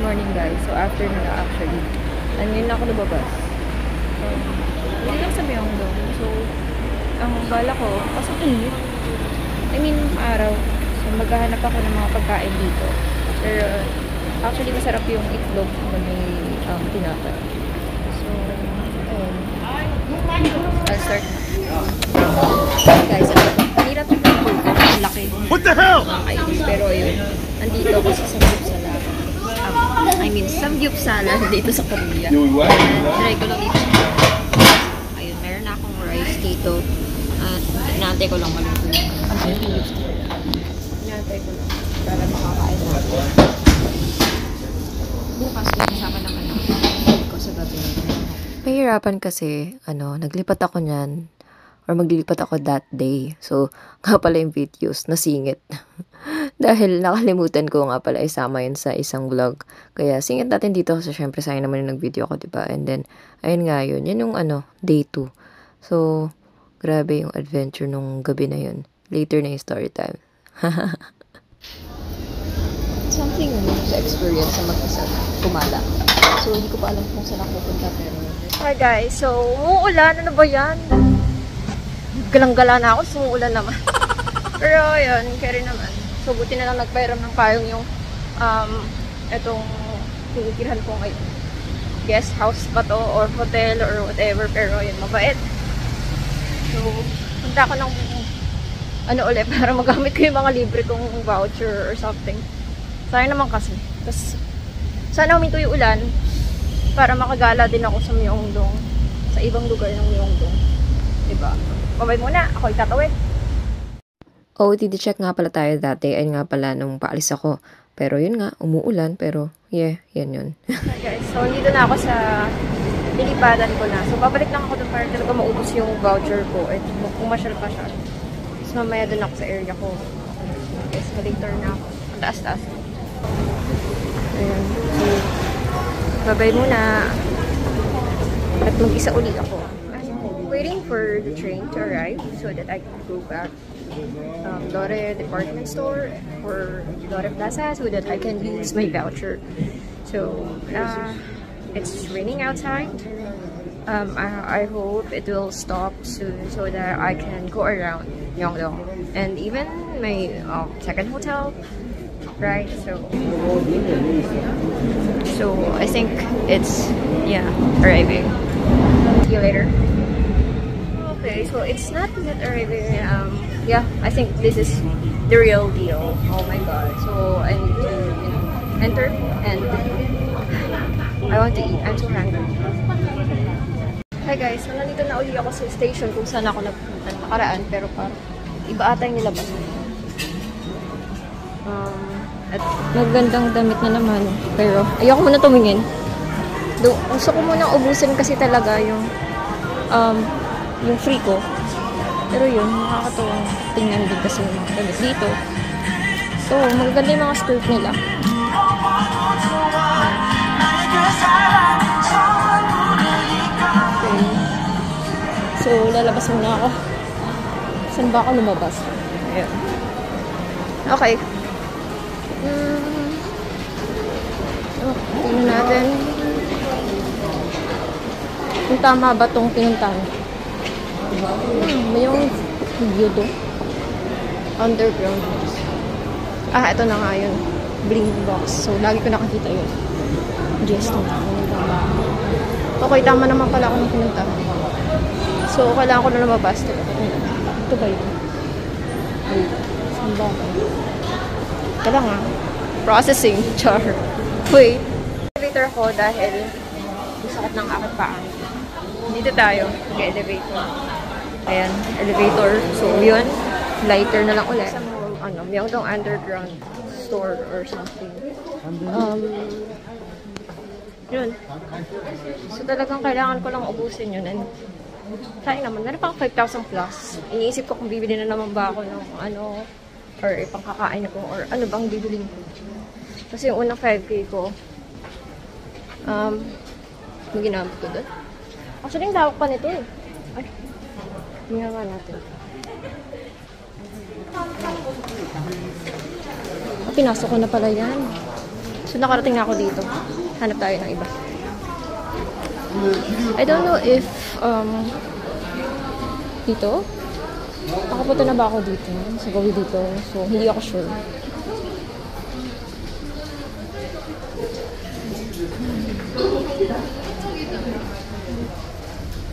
morning guys. So after na actually, ngayon na ako nababas. Hindi lang sa Myeongdong. So, ang bala ko, pasok init. I mean, araw. So, maghahanap ako ng mga pagkain dito. Pero, actually, masarap yung itlog na may tinapay. So, ayun. I'll start na. Guys, kanina itong pinagulog. Ang laki. What the hell? Pero yun, nandito ako sa Samgyupsala. I mean, Samgyupsala dito sa Korea. Try ko lang dito. Ayun, meron na akong rice dito. At inaantay ko lang maluto. Inaantay ko lang para makakain ako. Bukas ko kasama naman ko sa gabi. Mahirapan kasi, naglipat ako niyan. Or maglilipat ako that day. So, nga pala yung videos, nasingit. Dahil nakalimutan ko nga pala isama yun sa isang vlog. Kaya singit natin dito kasi syempre sayang naman yung nag-video ako, diba? And then, ayun nga yun. Yun yung day 2. So, grabe yung adventure nung gabi na yun. Later na yung story time. Something new to experience sa mag-isa. Kumala. So, hindi ko pa alam kung saan ako pupunta pero... Hi guys, so, umuulan. Ano ba yan? Galang-gala na ako, sumuulan naman. Pero, yun, carry naman. So, buti na lang nagpairam ng payong yung, etong tinitirahan ko ngayon. Guest house pa to, or hotel, or whatever. Pero, yun, mabait. So, punta ako ng, ulit, para magamit ko yung mga libre kong voucher or something. Sayang naman kasi. Tapos, sana huminto yung ulan, para makagala din ako sa Myeongdong. Sa ibang lugar ng Myeongdong. Diba? Babay muna, ako itatawid. OOTD check nga pala tayo dati. Ayun nga pala nung paalis ako. Pero yun nga, umuulan. Pero yeah, yan yun. Hi guys, so dito na ako sa nilipadan ko na. So babalik lang ako doon para talaga maubos yung voucher ko. At pumasyal pa siya. Tapos mamaya doon ako sa area ko. Escalator na ako. Ang taas-taas. Ayan. So, babay muna. At mag-isa uli ako. Waiting for the train to arrive so that I can go back Lore department store or Lore Plaza so that I can use my voucher. So it's raining outside. I hope it will stop soon so that I can go around Myeongdong and even my second hotel, right? So I think it's arriving. See you later. Okay, so it's not yet arriving. I think this is the real deal. Oh my god. So I need to, enter and I want to eat. I'm so hungry. Hi guys, so nandito na uli ako sa station kung saan ako nagpunta nakaraan pero parang iba ata yung nilabas. At magandang damit na naman pero ayoko muna tumingin. Gusto ko muna ubusin kasi talaga yung free ko. Pero yun, nakakatuwang tingnan din kasi yung mga damit dito. So, magaganda yung mga skirt nila. Okay. So, lalabas muna ako. Saan ba ako lumabas? Ayan. Okay. Tingnan natin. Kung tama ba itong pinuntahan? May yung view doon. Underground box. Ito na nga yun. Bling box. So, lagi ko nakakita yun. Just na. Okay, tama naman pala ako ng pinuntahan. So, kailangan ko na lumabas. Ito ba yun? Saan ba? Ito lang ah. Processing. Char. Wait. Elevator ako dahil sakit ng aking paa. Dito tayo. Nag-elevator. Ayan. Elevator. So, yun. Lighter na lang ulit. Sa Myeongdong underground store or something. Yun. So, talagang kailangan ko lang ubusin yun. And, sayang naman. Meron pang 5,000 plus. Iniisip ko kung bibili na naman ba ako ng or ipangkakain ko, or ano bang bibilin ko. Kasi yung unang 5K ko, may ginamit ko doon. Actually, yung lawak pa nito eh. Ay, tingnan nga natin. Pinasok ko na pala yan. So, nakarating na ako dito. Hanap tayo ng iba. I don't know if, dito? Nakapunta na ba ako dito? Sa gawin dito. So, hindi ako sure.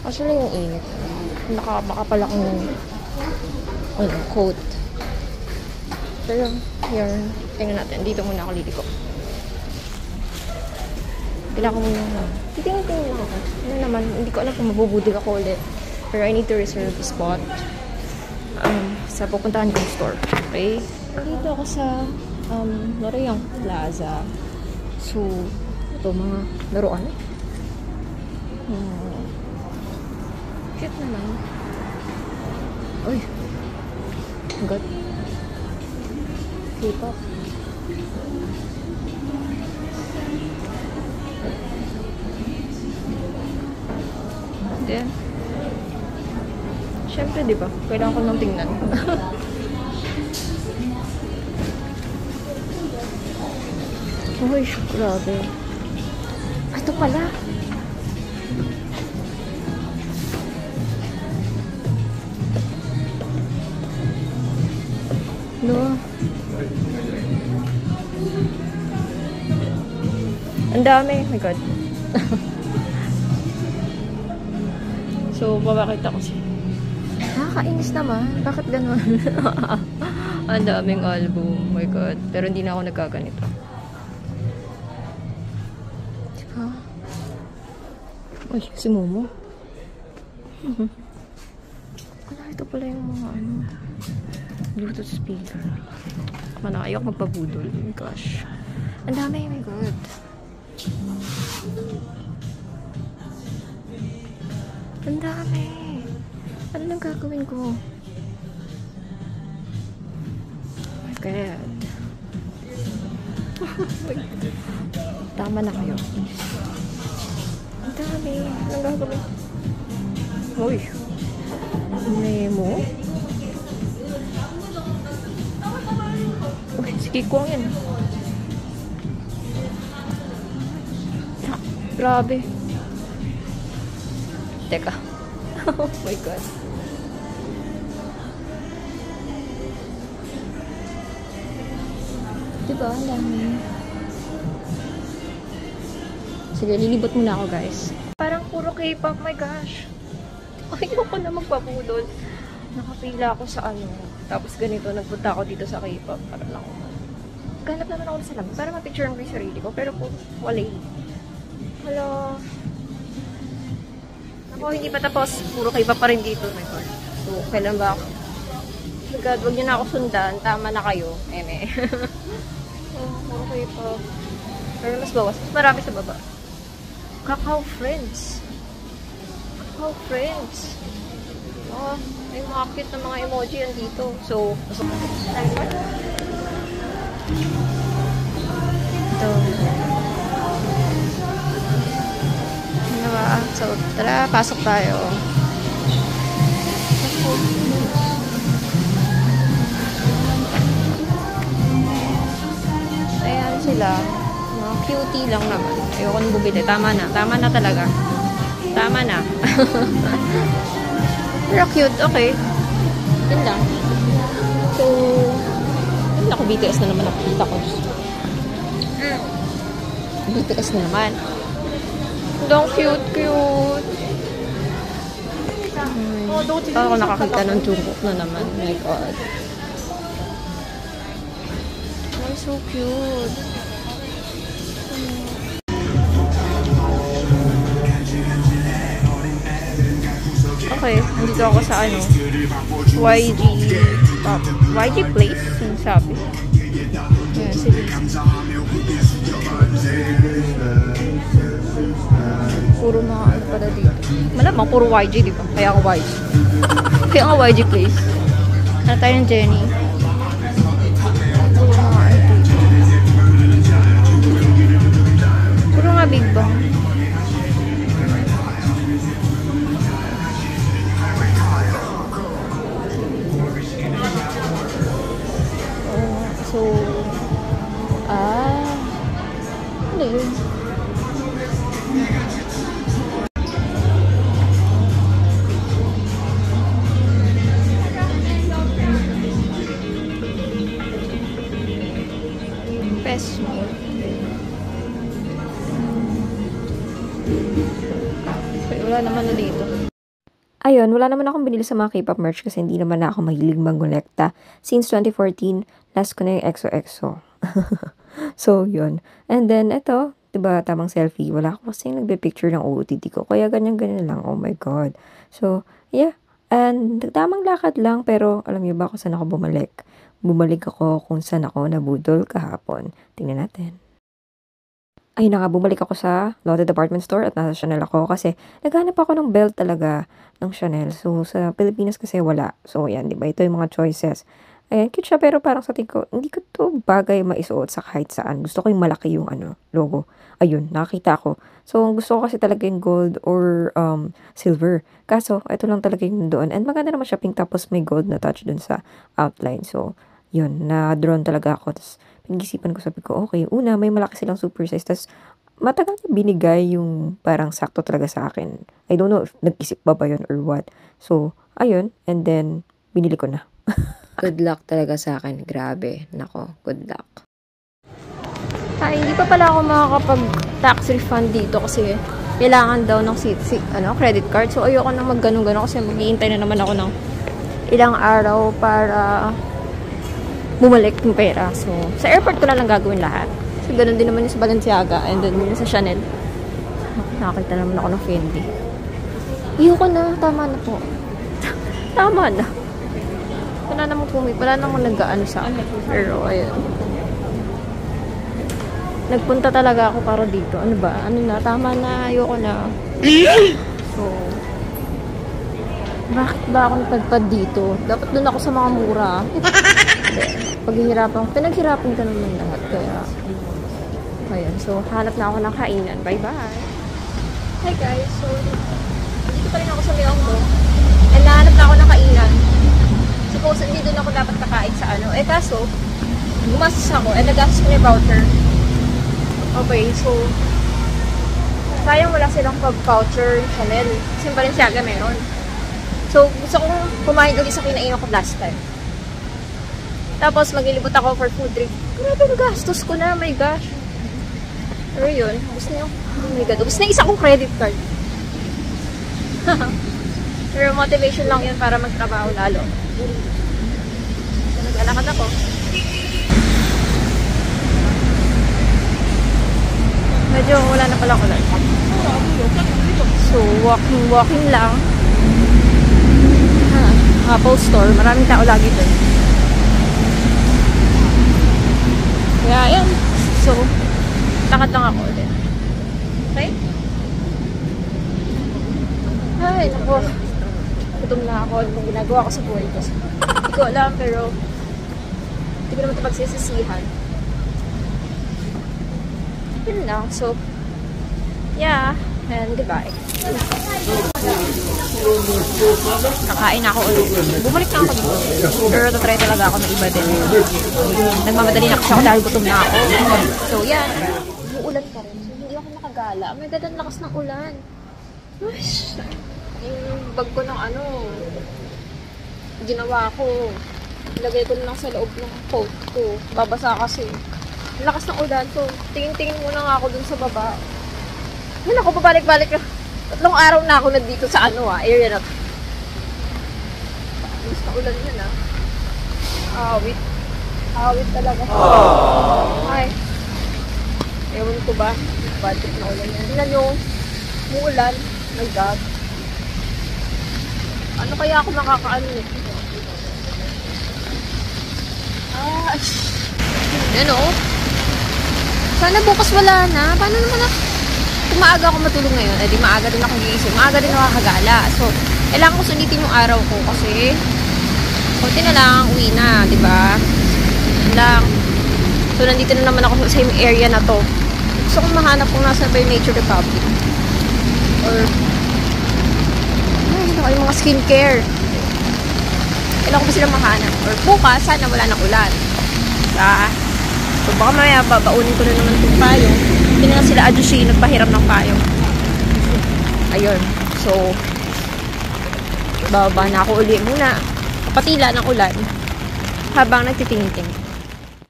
Actually, yung init. Makapal akong coat. Pero, here. Tingnan natin. Dito muna ako liliko. Kailangan ko muna. Titingin-tingin lang ako. Ano naman, hindi ko alam kung mabubudol ako ulit. Pero I need to reserve a spot sa pupuntahan kong store. Okay? Dito ako sa Loreang Plaza. So, ito mga laruan. Cute naman. Uy. Ang god. K-pop. Then, syempre, di ba? Kailangan ko nang tingnan. Uy, grabe. Ito pala. No. Ang dami. Oh my God. So, papakita ko siya. Nakakainis naman. Bakit ganun? Ang daming album. Oh my God. Pero hindi na ako nagkaganito. Diba? Uy, si Momo. Ito pala yung mga Bluetooth speaker. Mana, ayok magpabudol. Oh my gosh. Ang dami. Oh my God. Ang dami. Ano nang gagawin ko? Oh my God. Tama na kayo. Ang dami. Anong gagawin? Uy. Memo. Uy, sige ko yan. Grabe. Teka. Oh my God. Diba? Ang dami. Sige, lilibot muna ako, guys. Parang puro K-pop. My gosh. Ayoko na magpabudol. Nakapila ako sa Tapos ganito, nagpunta ako dito sa K-pop. Para lang ako. Ganap naman ako sa lamig. Para ma-picture ko yung sarili ko. Pero po, wala eh. Hello. Ako, hindi pa tapos. Puro K-pop pa rin dito. My God. So, kailan ba ako? Oh my God, huwag niyo na ako sundan. Tama na kayo. Eme. Puro K-pop. Pero mas bawas. Mas marami sa baba. Kakao Friends. Kakao Friends. Oh, may mga cute na mga emoji yan dito. So, ito. Diba? So, tara, pasok tayo. Ayan sila. Mga cutie lang naman. Ayoko nang bumili. Tama na. Tama na talaga. Tama na. Pero cute. Okay. Yun lang. So, ako BTS na naman nakikita ko. BTS na naman. Ang cute, cute. Ako nakakita ng Jungkook na naman. Oh my God. Oh, so cute. Okay, nandito ako sa YG YG Place, yung sabi. Ayan, sige. Puro mga pala dito. Malamang puro YG, di ba? Kaya ako YG. Kaya ako YG Place. Ano tayo ng Jennie? Puro mga puro nga Big Bang. So, Yes. Okay, wala naman na dito. Ayun, wala naman akong binili sa mga K-pop merch kasi hindi naman na ako mahilig mangolekta. Since 2014, last ko na yung EXO-EXO. So, yun. And then, eto, diba, tamang selfie. Wala ako kasing nagbe-picture ng OOTD ko. Kaya ganyan-ganyan lang. Oh my God. So, yeah. And, tamang lakad lang. Pero, alam niyo ba kung saan ako bumalik? Bumalik ako kung saan ako nabudol kahapon. Tingnan natin. Ayun na nga, bumalik ako sa Lotte Department Store at nasa Chanel ako kasi naghanap ako ng belt talaga ng Chanel. So, sa Pilipinas kasi wala. So, yan, di ba? Ito yung mga choices. Ayan, cute siya pero parang sa tingin ko, hindi ko to bagay maisuot sa kahit saan. Gusto ko yung malaki yung logo. Ayun, nakakita ko. So, gusto ko kasi talaga yung gold or silver. Kaso, ito lang talaga yung doon. And maganda naman siya pink tapos may gold na touch dun sa outline. So, yun, na-drawn talaga ako. Tapos, pinag-isipan ko, sabi ko, okay, una, may malaki silang super size. Tapos, matagal na binigay yung parang sakto talaga sa akin. I don't know if nag-isip ba yun or what. So, ayun. And then, binili ko na. Good luck talaga sa akin. Grabe. Nako, good luck. Ay, hindi pa pala ako makakapag-tax refund dito kasi kailangan daw ng credit card. So, ayoko na mag-ganun-ganun kasi maghihintay na naman ako ng ilang araw para bumalik yung pera. So, sa airport ko na lang gagawin lahat. So, ganun din naman yung sa Balenciaga and then yung sa Chanel. Nakakita naman ako ng Fendi. Iyo ko na. Tama na po. Tama na. Wala namang nag-aano sa akin. Pero, ayun. Nagpunta talaga ako para dito. Ano ba? Ano na? Tama na. Ayoko na. So, bakit ba ako natagpad dito? Dapat doon ako sa mga mura. Pinaghirapan ka naman lahat. Kaya, ayun. So, hanap na ako ng kainan. Bye-bye. Hi guys. So, dito pa rin ako sa Myeongdong. And nahanap na ako ng kainan. Supposedly doon ako dapat kakain sa ano. Eh, kaso, gumastos ako. And nagastos ko na yung voucher. Okay, so, sayang wala silang pag-voucher Chanel. Kasi yung Balenciaga meron. So, gusto kong kumain ulit sa kinainan ko last time. Tapos, maglilibot ako for food trip. Grabe, nagastos ko na. My gosh. Pero yun, gusto nyo. Oh my God. Gusto na isa kong credit card. Pero motivation lang yun para magtrabaho lalo. So, nag-alakad ako. Medyo wala na pala ulan. So, walking lang. Apple Store. Maraming tao lagi dun. Kaya, ayan. So, lakad lang ako ulit. Okay? Ay, naku. Gutom na ako. Anong ginagawa ko sa buhay ko. Hindi ko alam, pero hindi ko naman ito pagsisisihan. Yun lang. So, yeah. And goodbye. Kakain ako ulit. Bumalik na ako dito. Pero tatry talaga ako ng iba din. Nagmamadali na kasi ako dahil gutom na ako. So, yan. Uulan pa rin. So, hindi ako makagala. Oh my God, ang lakas ng ulan. Ush. Yung bag ko ng ginawa ko. Ilagay ko na lang sa loob ng coat ko. Babasa kasi. Ang lakas ng ulan to. Tingin-tingin muna nga ako dun sa baba. Yan ako, pabalik-balik na. 3 araw na ako nandito sa area na to. Mas na ulan yun Awit. Awit talaga. Ay. Ewan ko ba? Bad trip na ulan yan. Tingnan nyo. Muulan. My God. Ano kaya ako makakaano nito? Yan o. Sana bukas wala na. Paano naman kung maaga ako matulog ngayon, di maaga din ako gigising. Maaga din nakakagala. So, kailangan ko sulitin yung araw ko kasi konti na lang, uwi na, di ba? Lang. So, nandito na naman ako sa same area na to. Gusto kong mahanap kung nasa ba yung Nature Republic. Or, yung mga skincare. Kailangan ko ba silang mahanap? Or bukas, sana wala nang ulan. So, baka maya, babaunin ko na naman itong payong. Hindi na sila adyusin, nagpahiram ng payong. Ayun. So, bababa na ako uli muna. Kapatila ng ulan. Habang nagtitingin-tingin.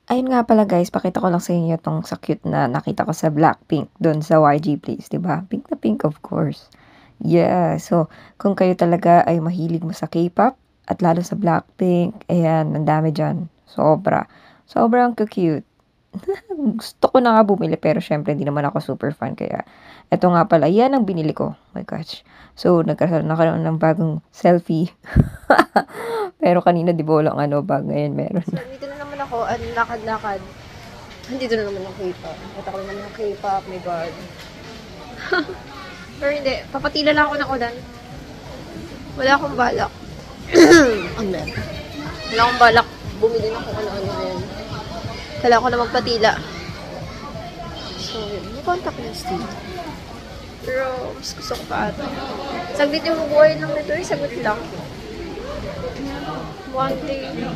Ayun nga pala guys, pakita ko lang sa inyo tong sa cute na nakita ko sa Blackpink doon sa YG Place, 'di ba? Pink na pink of course. Yeah, so kung kayo talaga ay mahilig mo sa K-pop at lalo sa Blackpink, ayan, ang dami diyan. Sobra. Sobrang cute. Gusto ko na nga bumili pero syempre hindi naman ako super fan kaya eto nga pala, yan ang binili ko. Oh my gosh. So, nagkaroon ng bagong selfie. Pero kanina di ba walang ano bag, ngayon meron. So, dito na naman ako, lakad-lakad. Dito na naman ang K-pop. Kita ko naman ang K-pop, my God. Pero hindi, papatila lang ako ng ulan. Wala akong balak. Ano? Wala akong balak. Bumili na kung ano-ano ngayon. Kailangan ko na magpatila. So, yun. May contact lens dito. Pero, mas gusto ko pa ata. Saglit yung buhay lang nito eh. Saglit lang. One day. Yeah.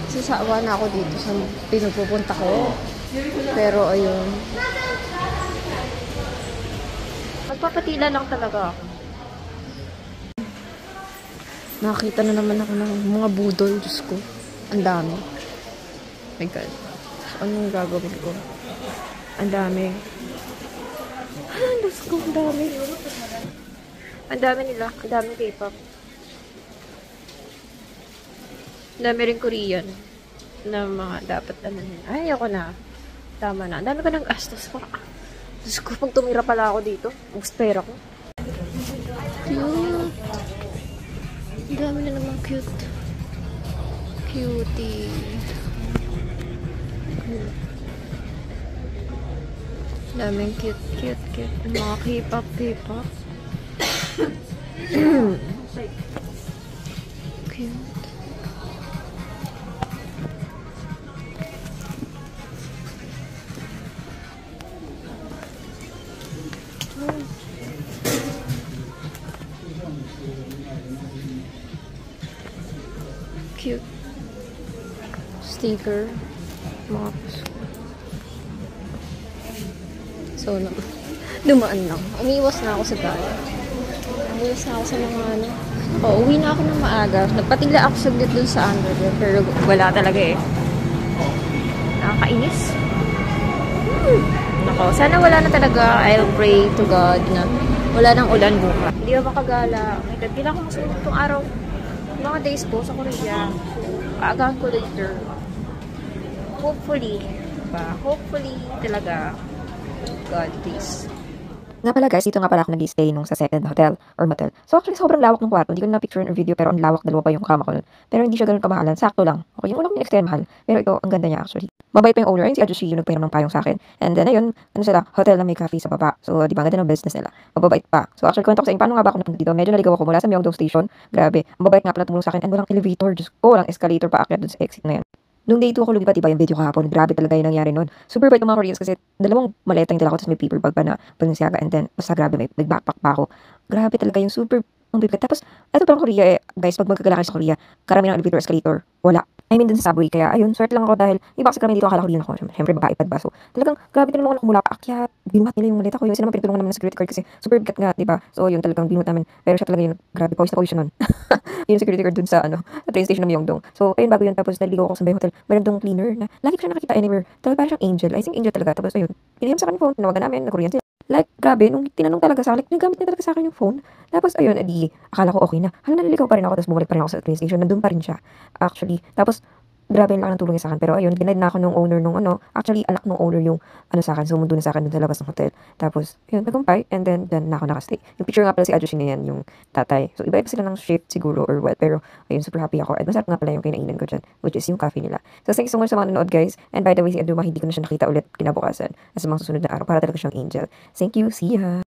Sasawa na ako dito sa pinupupunta ko. Pero, ayun. Magpapatila lang talaga ako. Nakakita na naman ako ng mga budol. Diyos ko. Ang dami. Oh my God. So, anong gagawin ko? Ang dami. Diyos ko, ang dami. Ang dami nila. Ang dami K-pop. Ang dami rin Korean. Na mga dapat ano. Ay, ako na. Tama na. Ang dami ko ng gastos pa. Diyos ko, pag tumira pala ako dito, ang pera ko. Cute. Ang dami na naman cute. Cutie. Daming cute. Ang mga K-pop. Cute. Cute. Sticker. Mga puso. So, dumaan lang. Umiwas na ako sa gala. Umiwas na ako sa mga ano. Uwi na ako ng maaga. Nagpatila ako saglit dun sa underwear. Pero wala talaga eh. Nakakainis. Nako, sana wala na talaga. I'll pray to God na wala nang ulan bukas. Hindi ako makagala. Oh my God, kailangan ko masunod itong araw. Mga days ko sa Korea. So, aagahan ko later. Hopefully. Diba? Hopefully talaga. God, please. Nga pala guys, dito nga pala ako nag-stay nung sa second hotel or motel. So actually sobrang lawak ng kwarto. Hindi ko na picture or video pero ang lawak, dalawa pa yung kama ko nun. Pero hindi siya ganun kamahalan, sakto lang. Okay, yung una ko yung extend mahal. Pero ito, ang ganda niya actually. Mabait pa yung owner, ayun si Ajushi yung nagpairam ng payong sa akin. And then ayun, ano sila, hotel na may cafe sa baba. So di ba, ang ganda ng business nila. Mababait pa. So actually kwento ko sa inyo, paano nga ba ako napunta dito? Medyo naligaw ako mula sa Myeongdong Station. Grabe, mababait nga pala tumulong sa akin. And walang elevator, just walang escalator pa akyat dun sa exit na yan. Nung day 2 ako lumipat, iba yung video kahapon. Grabe talaga yung nangyari nun. Super bait ng mga Koreans kasi dalawang maleta yung dala ko, tapos may paper bag pa na Balenciaga, and then, basta grabe, may backpack pa ako. Grabe talaga yung super, ang bigat. Tapos, eto parang Korea guys, pag magkagalakay sa Korea, karami ng elevator, escalator, wala. I mean, dun sa subway, kaya ayun, swerte lang ako dahil, iba kasi karami dito, akala Korean ako, syempre babae pa, diba? So, talagang, grabe tinulungan ako mula paakyat, binuhat nila yung maleta ko, yung isa naman pinutulungan namin ng security guard kasi super bigat nga, diba? So, yun talagang binuhat namin, pero siya talaga yung, grabe, pawis na pawis siya nun. Yung security guard dun sa, sa train station ng Myeongdong. So, ayun, bago yun, tapos naligaw ako sa Bay Hotel, meron dong cleaner na, lagi ko siya nakakita anywhere, talaga parang siyang angel, I think angel talaga, tapos ayun, pinigyan sa akin yung phone, tinawagan namin, na-Korean sila. Like, grabe, nung tinanong talaga sa akin, nagamit niya talaga sa akin yung phone. Tapos, ayun, edi, akala ko okay na. Hanggang naliligaw pa rin ako, tapos bumalik pa rin ako sa train station. Nandun pa rin siya, actually. Tapos, grabe yung laki ng tulong niya sa akin. Pero, ayun, binayad na ako nung owner nung actually, anak nung owner yung, sa akin, sumundo na sa akin dun sa labas ng hotel. Tapos, ayun, nagumpay, and then na ako nakastay. Yung picture nga pala si Ajushi na yan, yung tatay. So, iba-iba sila ng shift siguro or what. Pero, ayun, super happy ako. At masarap nga pala yung kinainan ko dyan, which is yung coffee nila. So, thank you so much sa mga nanonood, guys. And by the way, si Aduma, hindi ko na siya nakita ulit kinabukasan sa mga susunod na araw para talaga siyang angel. Thank you, see ya!